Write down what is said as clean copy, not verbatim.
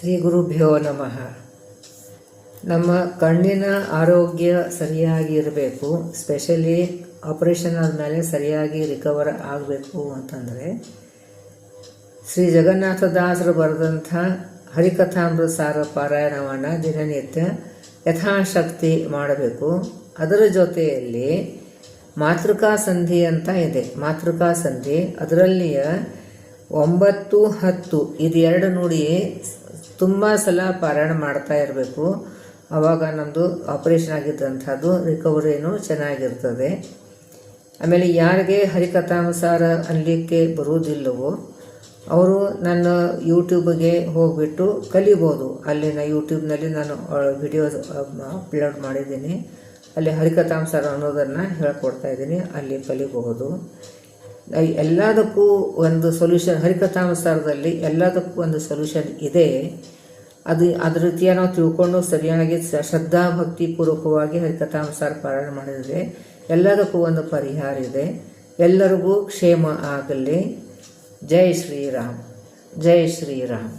ಶ್ರೀ ಗುರುಭ್ಯೋ ನಮಃ. ನಮ್ಮ ಕಣ್ಣಿನ ಆರೋಗ್ಯ ಸರಿಯಾಗಿ ಇರಬೇಕು, ಸ್ಪೆಷಲಿ ಆಪರೇಷನ್ ಆದಮೇಲೆ ಸರಿಯಾಗಿ ರಿಕವರ್ ಆಗಬೇಕು ಅಂತಂದರೆ ಶ್ರೀ ಜಗನ್ನಾಥದಾಸರು ಬರೆದಂಥ ಹರಿಕಥಾಮೃತ ಸಾರ ಪಾರಾಯಣವನ್ನು ದಿನನಿತ್ಯ ಯಥಾಶಕ್ತಿ ಮಾಡಬೇಕು. ಅದರ ಜೊತೆಯಲ್ಲಿ ಮಾತೃಕಾ ಸಂಧಿ ಅಂತ ಇದೆ. ಮಾತೃಕಾ ಸಂಧಿ ಅದರಲ್ಲಿಯ 9, 10 ಇದೆರಡು ನುಡಿ ತುಂಬ ಸಲ ಪಾರಾಯಣ ಮಾಡ್ತಾ ಇರಬೇಕು. ಆವಾಗ ನಮ್ಮದು ಆಪರೇಷನ್ ಆಗಿದ್ದಂಥದ್ದು ರಿಕವರಿನೂ ಚೆನ್ನಾಗಿರ್ತದೆ. ಆಮೇಲೆ ಯಾರಿಗೆ ಹರಿಕಥಾಮಸಾರ ಅನ್ಲಿಕ್ಕೆ ಬರುವುದಿಲ್ಲವೋ ಅವರು ನನ್ನ ಯೂಟ್ಯೂಬ್ಗೆ ಹೋಗಿಬಿಟ್ಟು ಕಲಿಬೋದು. ಅಲ್ಲಿ ಯೂಟ್ಯೂಬ್ನಲ್ಲಿ ನಾನು ವಿಡಿಯೋಸ್ ಅಪ್ಲೋಡ್ ಮಾಡಿದ್ದೀನಿ. ಅಲ್ಲಿ ಹರಿಕಥಾಮಸಾರ ಅನ್ನೋದನ್ನು ಹೇಳ್ಕೊಡ್ತಾ ಇದ್ದೀನಿ, ಅಲ್ಲಿ ಕಲಿಬಹುದು. ಎಲ್ಲದಕ್ಕೂ ಒಂದು ಸೊಲ್ಯೂಷನ್, ಹರಿಕಥಾಮಸಾರದಲ್ಲಿ ಎಲ್ಲದಕ್ಕೂ ಒಂದು ಸೊಲ್ಯೂಷನ್ ಇದೆ. ಅದ್ರ ರೀತಿಯ ನಾವು ತಿಳ್ಕೊಂಡು ಸರಿಯಾಗಿ ಶ್ರದ್ಧಾ ಭಕ್ತಿ ಪೂರ್ವಕವಾಗಿ ಹರಿಕಥಾಮಸಾರ ಪಾರಾಯಣ ಮಾಡಿದರೆ ಎಲ್ಲದಕ್ಕೂ ಒಂದು ಪರಿಹಾರ ಇದೆ. ಎಲ್ಲರಿಗೂ ಕ್ಷೇಮ ಆಗಲಿ. ಜೈ ಶ್ರೀರಾಮ್, ಜೈ ಶ್ರೀರಾಮ್.